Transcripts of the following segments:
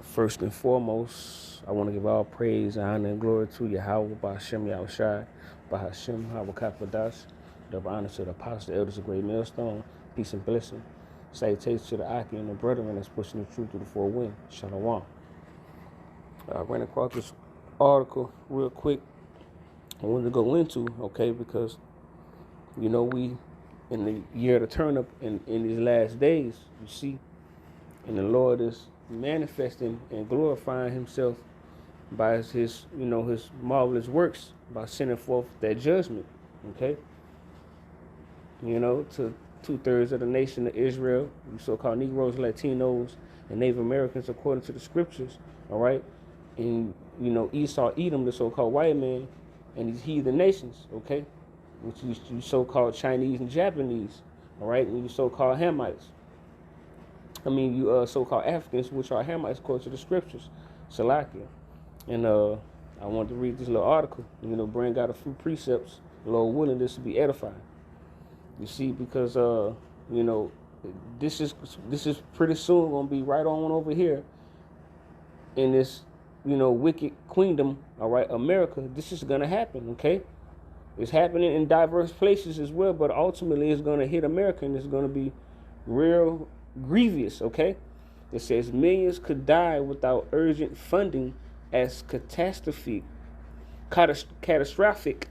First and foremost, I want to give all praise, honor, and glory to Yahweh, Ba'Shem Yahushai, Ba'Hashem, Habakapadash, double honor to the apostles, the elders of Great Millstone, peace and blessing. Salutations to the Aki and the brethren that's pushing the truth through the four winds. Shalom. I ran across this article real quick. I wanted to go into, okay, because, we in the year of the turnip in these last days, you see, and the Lord is manifesting and glorifying himself by his marvelous works, by sending forth that judgment, okay? To 2/3 of the nation of Israel, so-called Negroes, Latinos, and Native Americans, according to the scriptures, all right? And, Esau, Edom, the so-called white man, and these heathen nations, okay? Which you so-called Chinese and Japanese, all right? And you so-called Hamites. You so-called Africans, which are Hamites according to the scriptures, Salakia. And I wanted to read this little article, bring out a few precepts, Lord willing, this to be edifying. You see, because this is pretty soon gonna be right on over here in this, wicked queendom, all right, America. This is gonna happen, okay? It's happening in diverse places as well, but ultimately it's gonna hit America, and it's gonna be real grievous, okay? It says millions could die without urgent funding as catastrophic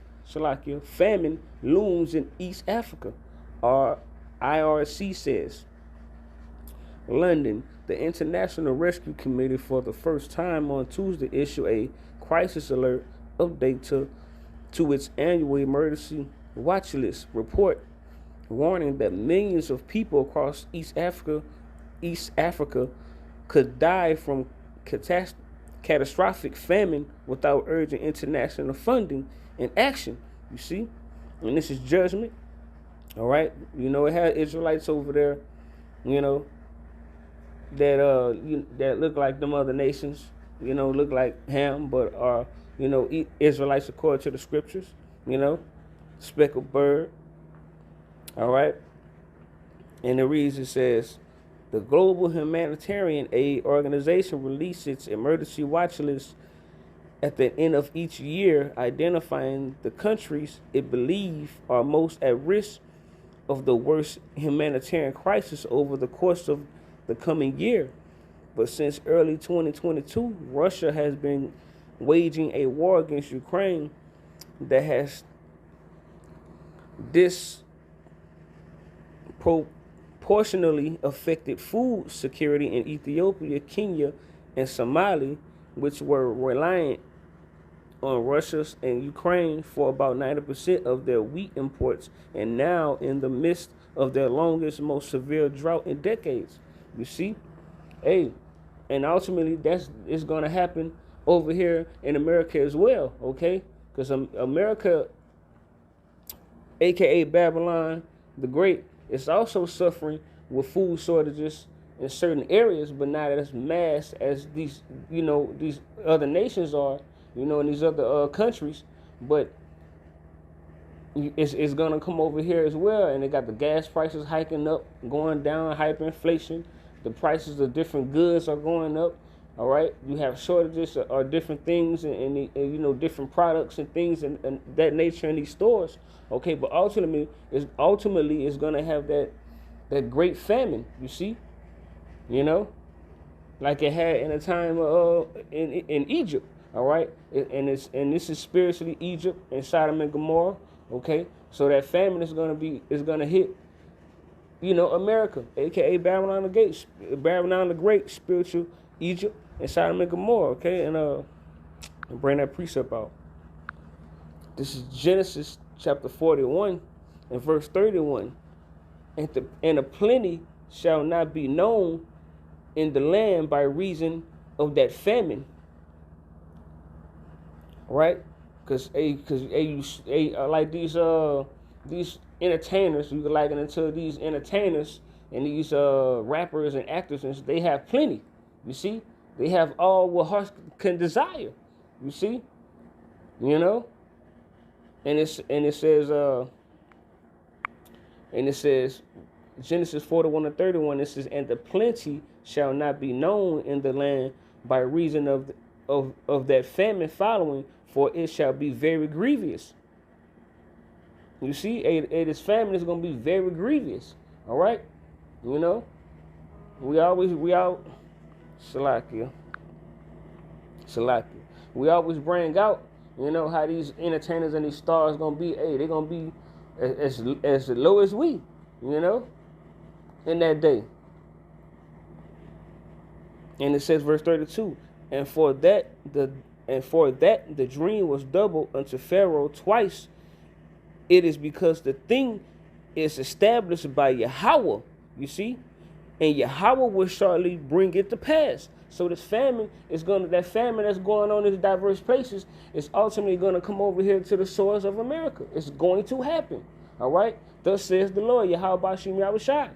famine looms in East Africa. Our IRC says. London, the International Rescue Committee for the first time on Tuesday issued a crisis alert update to its annual emergency watch list report, warning that millions of people across East Africa could die from catastrophic famine without urgent international funding and action. You see? And this is judgment. All right? It had Israelites over there, that look like them other nations, look like Ham, but are, Israelites according to the scriptures, speckled bird. All right? And the reason says, the Global Humanitarian Aid Organization released its emergency watch list at the end of each year, identifying the countries it believes are most at risk of the worst humanitarian crisis over the course of the coming year. But since early 2022, Russia has been waging a war against Ukraine that has disproportionately affected food security in Ethiopia, Kenya, and Somalia, which were reliant on Russia and Ukraine for about 90% of their wheat imports, and now in the midst of their longest, most severe drought in decades. You see? Hey, and ultimately it's going to happen over here in America as well, okay? Because America, aka Babylon the Great, is also suffering with food shortages in certain areas, but not as mass as these other nations are, in these other countries. But it's gonna come over here as well, and they got the gas prices hiking up, going down, hyperinflation. The prices of different goods are going up. All right, you have shortages or different things, and different products and things and that nature in these stores. Okay, but ultimately it's gonna have that great famine. You see, like it had in a time in Egypt. All right, and this is spiritually Egypt and Sodom and Gomorrah. Okay, so that famine is gonna hit, America, aka Babylon the Great, spiritual Egypt and Sodom and Gomorrah. Okay, and bring that precept out. This is Genesis chapter 41 and verse 31. And the plenty shall not be known in the land by reason of that famine. Right? Because like these entertainers, you can liken it to these entertainers and these rappers and actors, and they have plenty. You see, they have all what hearts can desire. You see, and it says Genesis 41 and 31. It says, and the plenty shall not be known in the land by reason of that famine following, for it shall be very grievous. You see, this famine is going to be very grievous. All right? You know, we always, Salakia. We always bring out, you know, how these entertainers and these stars going to be, hey, they're going to be as low as we, you know, in that day. And it says, verse 32, and for that the dream was doubled unto Pharaoh twice. It is because the thing is established by Yahweh, you see, and Yahweh will shortly bring it to pass. So this famine that famine that's going on in diverse places is ultimately going to come over here to the shores of America. It's going to happen. All right? Thus says the Lord, Yahweh Bashim Yahushai.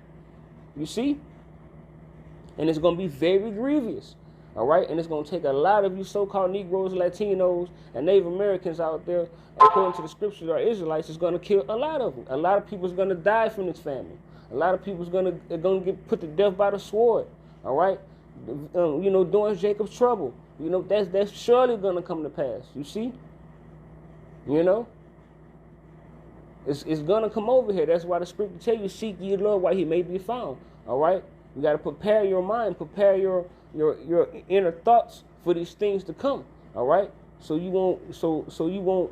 You see? And it's going to be very grievous. All right? And it's going to take a lot of you so-called Negroes, Latinos, and Native Americans out there, according to the scriptures, or Israelites, is going to kill a lot of them. A lot of people is going to die from this famine. A lot of people is going to get put to death by the sword. All right? You know, during Jacob's trouble. You know, that's surely going to come to pass. You see? You know? It's going to come over here. That's why the scripture tell you, seek ye the Lord while he may be found. All right? You got to prepare your mind, prepare your inner thoughts for these things to come. All right? So you won't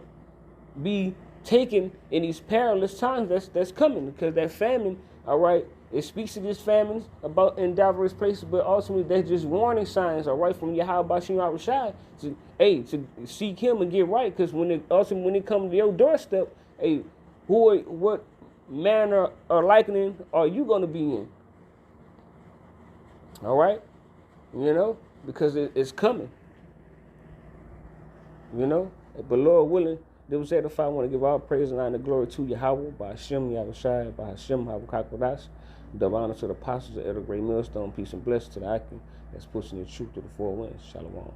be taken in these perilous times that's coming, because that famine, all right, it speaks to these famines about in diverse places, but ultimately they're just warning signs, all right, from Yahweh Bashim Yahushai to seek him and get right, because when it comes to your doorstep, hey, what manner or likening are you going to be in? All right? You know, because it's coming. You know, but Lord willing, they was said, if I want to give all praise and honor and glory to Yahweh, by Hashem Yahushai, by Hashem Havukakwadash, double honor to the apostles of the great millstone, peace and blessings to the Akim that's pushing the truth to the four winds. Shalom.